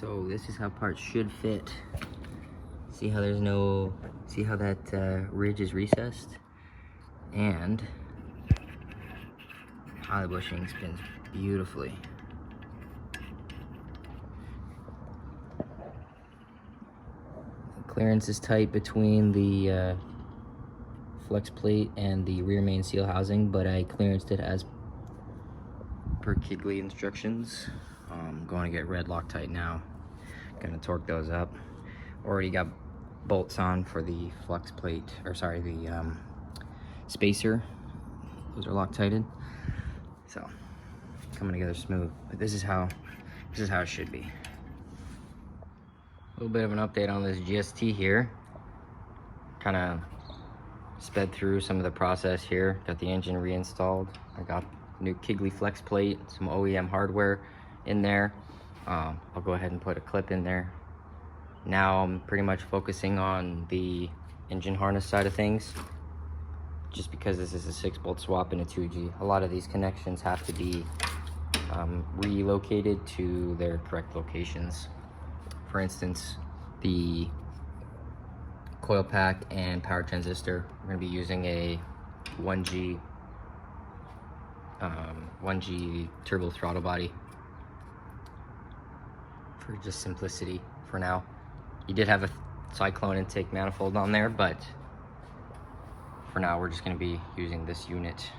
So this is how parts should fit. See how see how that ridge is recessed? And how the bushing spins beautifully. The clearance is tight between the flex plate and the rear main seal housing, but I clearanced it as per Kigley instructions. I'm going to get red Loctite now. Gonna torque those up. Already got bolts on for the flex plate, or sorry, the spacer. Those are Loctited. So coming together smooth. But this is how it should be. A little bit of an update on this GST here. Kind of sped through some of the process here. Got the engine reinstalled. I got new Kigley flex plate, some OEM hardware in there. I'll go ahead and put a clip in there. Now I'm pretty much focusing on the engine harness side of things, just because this is a 6-bolt swap and a 2G. A lot of these connections have to be relocated to their correct locations. For instance, the coil pack and power transistor, we're going to be using a 1G turbo throttle body for just simplicity for now. You did have a cyclone intake manifold on there, but for now we're just going to be using this unit.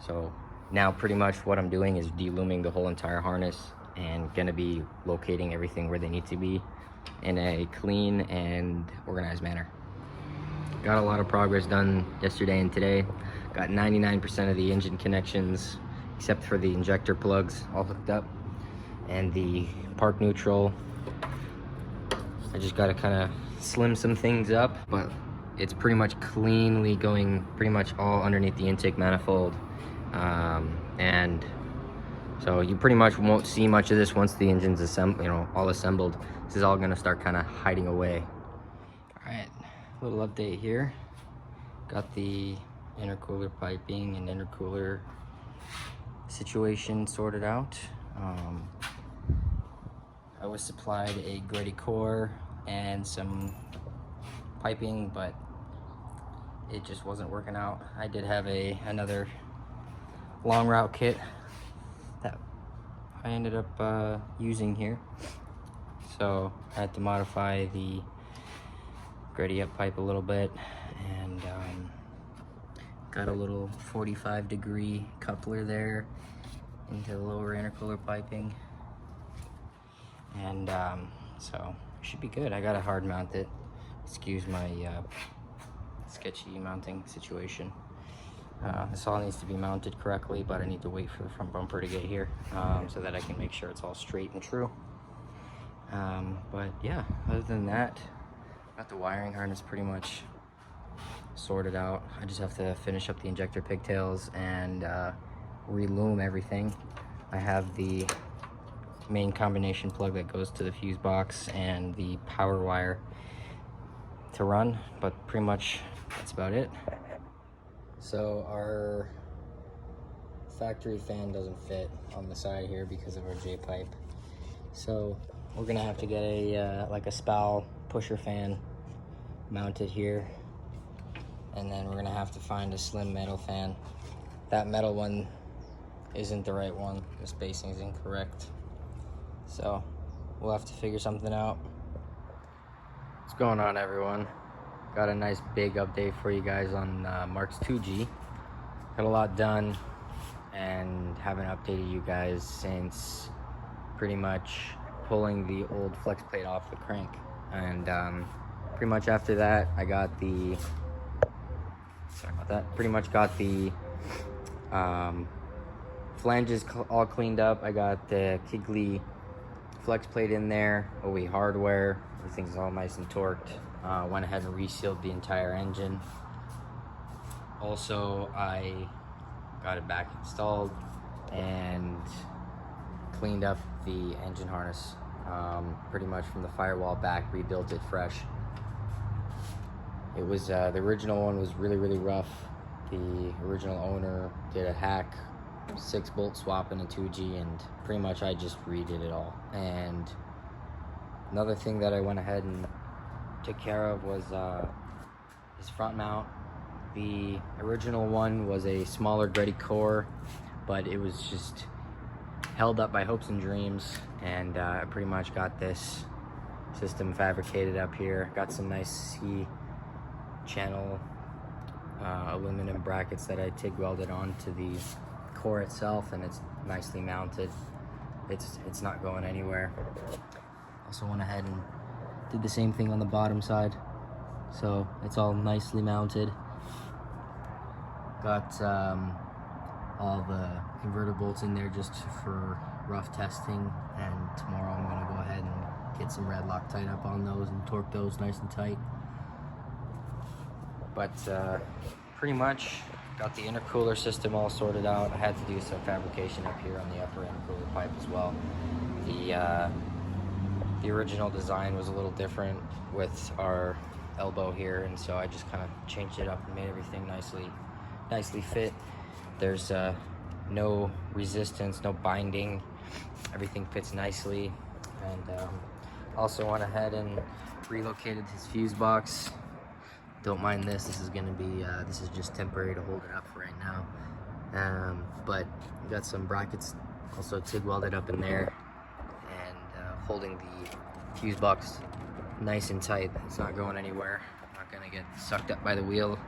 So now pretty much what I'm doing is de-looming the whole entire harness and going to be locating everything where they need to be in a clean and organized manner. Got a lot of progress done yesterday and today. Got 99% of the engine connections except for the injector plugs all hooked up, and the park neutral. I just got to kind of slim some things up, but it's pretty much cleanly going pretty much all underneath the intake manifold. And so you pretty much won't see much of this once the engine's all assembled. This is all going to start kind of hiding away. All right, little update here. Got the intercooler piping and intercooler situation sorted out. I was supplied a gritty core and some piping, but it just wasn't working out. I did have another long route kit that I ended up using here, so I had to modify the gritty up pipe a little bit, and got a little 45-degree coupler there into the lower intercooler piping, and so it should be good. I gotta hard mount it. Excuse my sketchy mounting situation. This all needs to be mounted correctly, but I need to wait for the front bumper to get here so that I can make sure it's all straight and true. But yeah, other than that, got the wiring harness pretty much sorted out. I just have to finish up the injector pigtails and relume everything. I have the main combination plug that goes to the fuse box and the power wire to run, but pretty much that's about it. So our factory fan doesn't fit on the side here because of our J-pipe. So we're gonna have to get a like a SPAL pusher fan mounted here, and then we're gonna have to find a slim metal fan. That metal one isn't the right one. The spacing is incorrect. So we'll have to figure something out. What's going on, everyone? Got a nice big update for you guys on Mark's 2G. Got a lot done and haven't updated you guys since pretty much pulling the old flex plate off the crank. And pretty much after that, I got the, pretty much got the flanges all cleaned up. I got the Kigley flex plate in there, OE hardware, everything's all nice and torqued. Went ahead and resealed the entire engine. Also, I got it back installed and cleaned up the engine harness, pretty much from the firewall back, rebuilt it fresh. It was the original one was really rough. The original owner did a hack 6-bolt swap in a 2G, and pretty much I just redid it all. And Another thing that I went ahead and took care of was his front mount. The original one was a smaller gritty core, but it was just held up by hopes and dreams, and I pretty much got this system fabricated up here. Got some nice C channel aluminum brackets that I TIG welded onto the core itself, and it's nicely mounted. It's not going anywhere. Also went ahead and did the same thing on the bottom side, so it's all nicely mounted. Got all the converter bolts in there just for rough testing, and tomorrow I'm gonna go ahead and get some red Loctite up on those and torque those nice and tight. But pretty much got the intercooler system all sorted out. I had to do some fabrication up here on the upper intercooler pipe as well. The original design was a little different with our elbow here, and so I just kind of changed it up and made everything nicely fit. There's no resistance, no binding. Everything fits nicely. And also went ahead and relocated his fuse box. Don't mind this. This is gonna be this is just temporary to hold it up for right now. But got some brackets also TIG welded up in there, and holding the fuse box nice and tight. It's not going anywhere. Not gonna get sucked up by the wheel.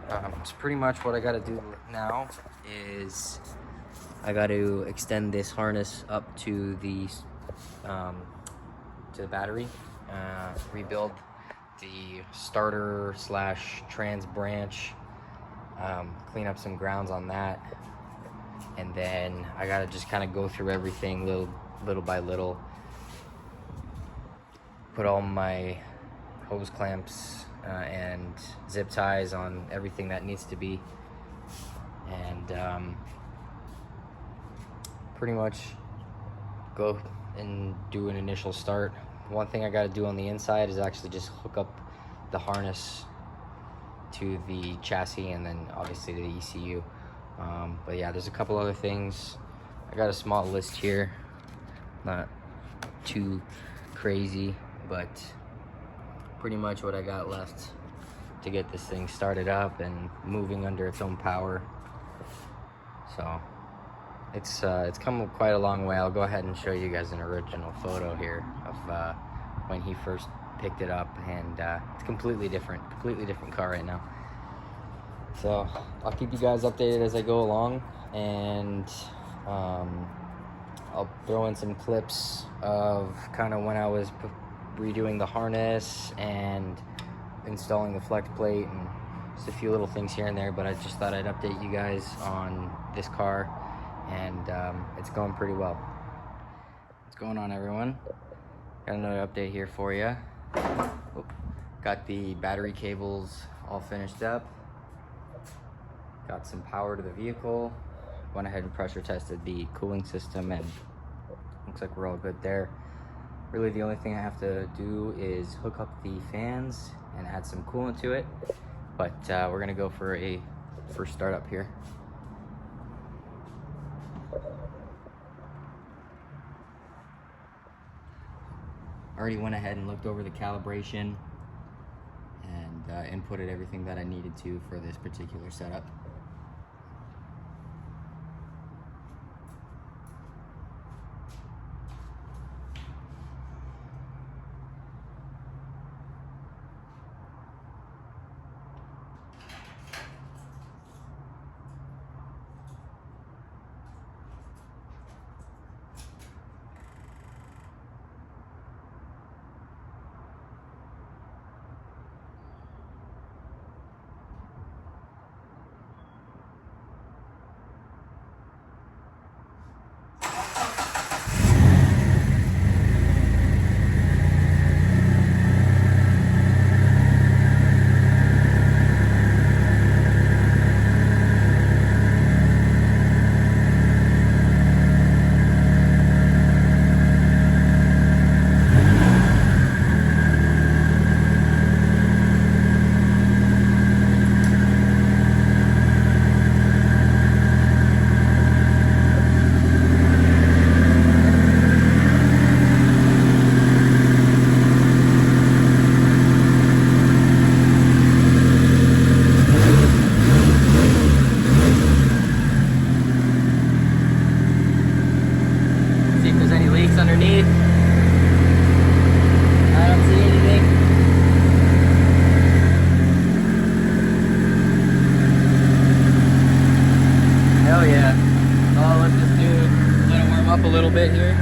So pretty much what I got to do now is I got to extend this harness up to the battery, rebuild the starter / trans branch, clean up some grounds on that, and then I got to just kind of go through everything little by little, put all my hose clamps and zip ties on everything that needs to be, and pretty much go and do an initial start. One thing I got to do on the inside is actually just hook up the harness to the chassis, and then obviously to the ECU. But yeah, there's a couple other things. I got a small list here, not too crazy, but pretty much what I got left to get this thing started up and moving under its own power. So it's come quite a long way. I'll go ahead and show you guys an original photo here of when he first picked it up, and it's completely different car right now. So I'll keep you guys updated as I go along, and I'll throw in some clips of kind of when I was redoing the harness and installing the flex plate, and just a few little things here and there. But I just thought I'd update you guys on this car, and it's going pretty well. What's going on, everyone? Got another update here for you. Got the battery cables all finished up, got some power to the vehicle, went ahead and pressure tested the cooling system, and looks like we're all good there. Really the only thing I have to do is hook up the fans and add some coolant to it, but we're gonna go for a first startup here. Already went ahead and looked over the calibration and inputted everything that I needed to for this particular setup. leaks underneath. I don't see anything. Hell yeah. Oh, let's just let it warm up a little bit here.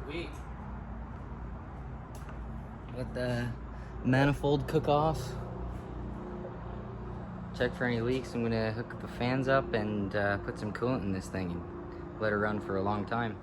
Sweet. Let the manifold cook off. Check for any leaks. I'm gonna hook the fans up and put some coolant in this thing and let it run for a long time.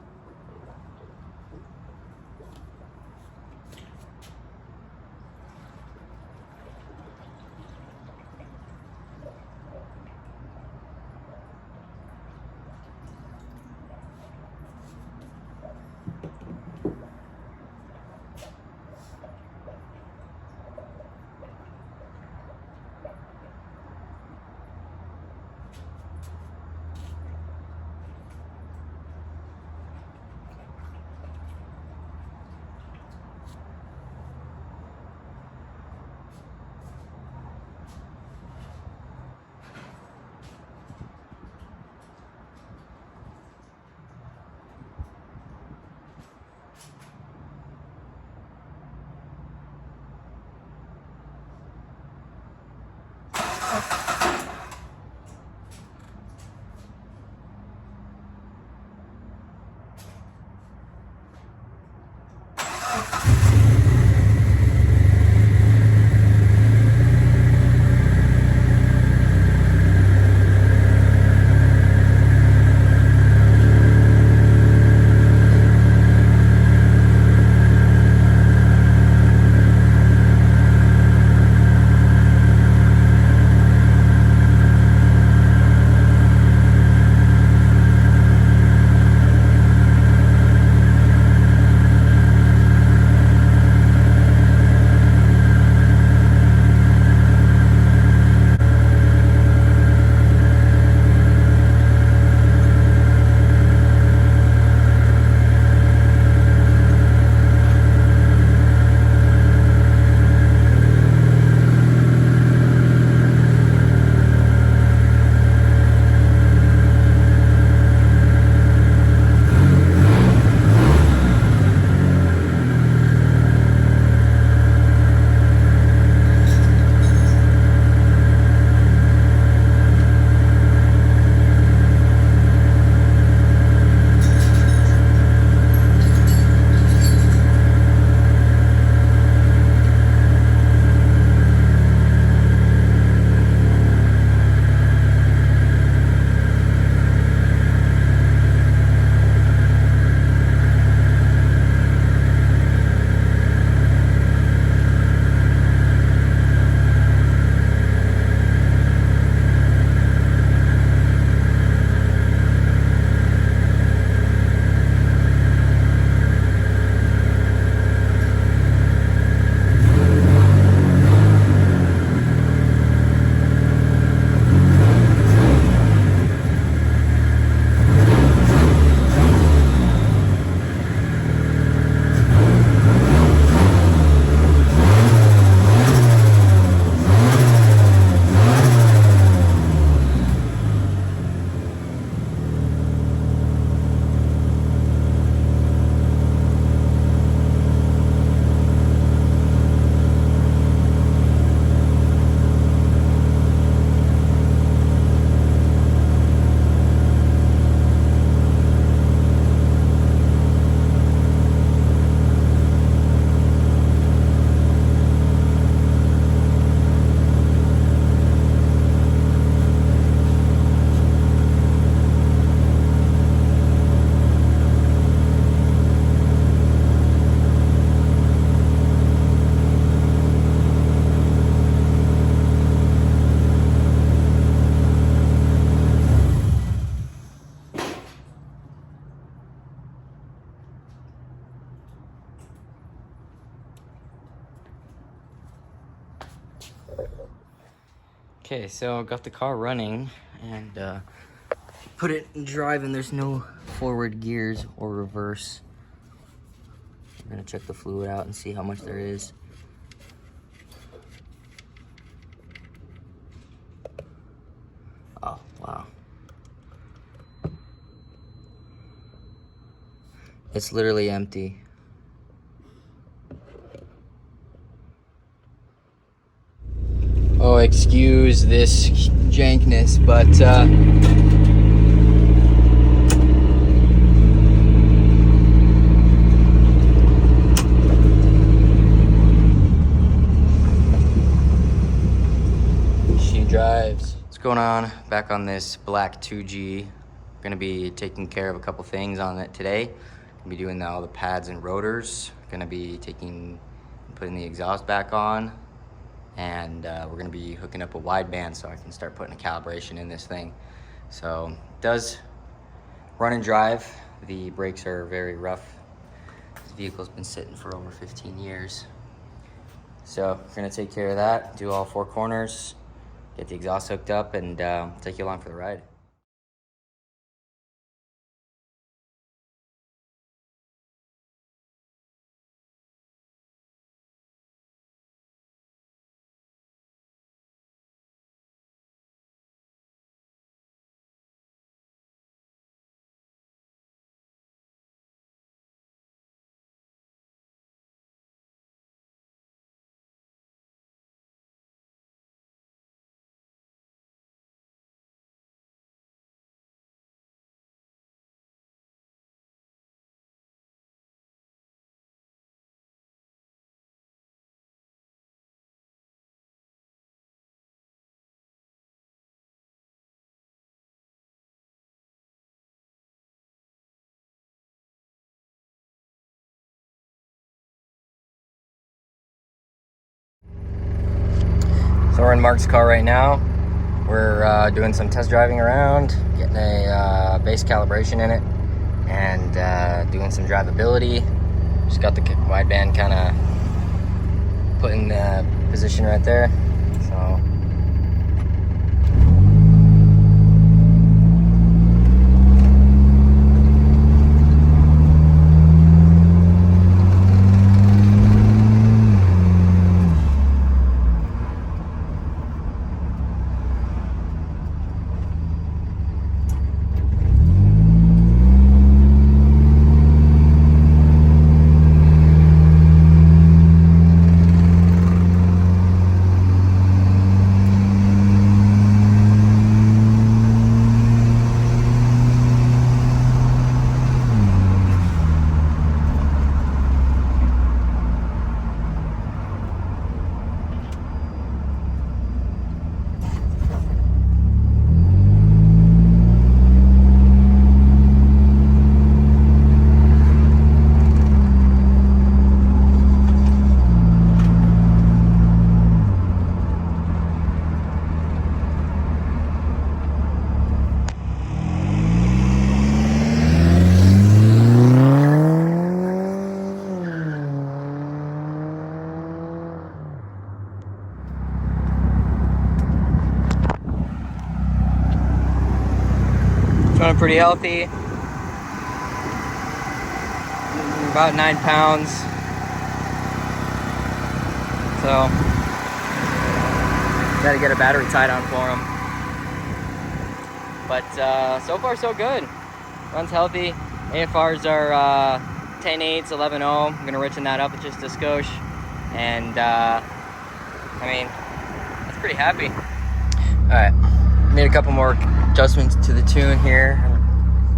Okay, so got the car running and put it in drive, and there's no forward gears or reverse. I'm gonna check the fluid out and see how much there is. Oh, wow. It's literally empty. Oh, excuse this jankness, but she drives. What's going on? Back on this black 2G. Gonna be taking care of a couple things on it today. Gonna be doing all the pads and rotors. Gonna be putting the exhaust back on. And we're gonna be hooking up a wideband so I can start putting a calibration in this thing. So it does run and drive. The brakes are very rough. This vehicle's been sitting for over 15 years. So we're gonna take care of that, do all 4 corners, get the exhaust hooked up, and take you along for the ride. So we're in Mark's car right now. We're doing some test driving around, getting a base calibration in it, and doing some drivability. Just got the wideband kind of put in the position right there. So running pretty healthy. About 9 pounds. So gotta get a battery tied on for him. But so far so good. Runs healthy. AFRs are 10.8s, 11.0. I'm gonna richen that up with just a skosh. And I mean, that's pretty happy. Alright, made a couple more adjustments to the tune here.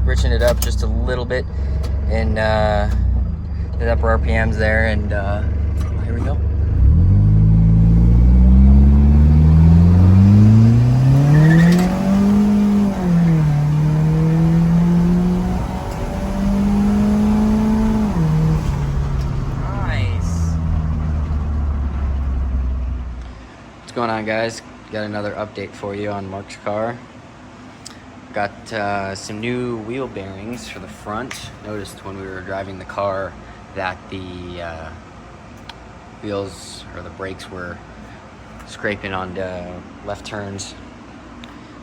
Richen it up just a little bit in the upper RPMs there, and here we go. Nice. What's going on, guys? Got another update for you on Mark's car. Got some new wheel bearings for the front. Noticed when we were driving the car that the wheels or the brakes were scraping on the left turns.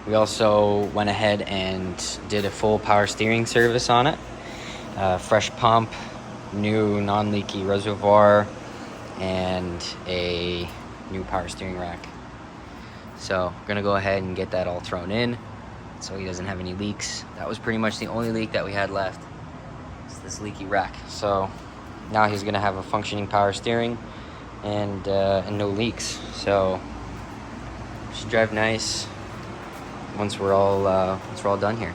We also went ahead and did a full power steering service on it. Fresh pump, new non-leaky reservoir, and a new power steering rack. So we're gonna go ahead and get that all thrown in so he doesn't have any leaks. That was pretty much the only leak that we had left. It's this leaky rack. So now he's gonna have a functioning power steering and no leaks. So should drive nice once we're all done here.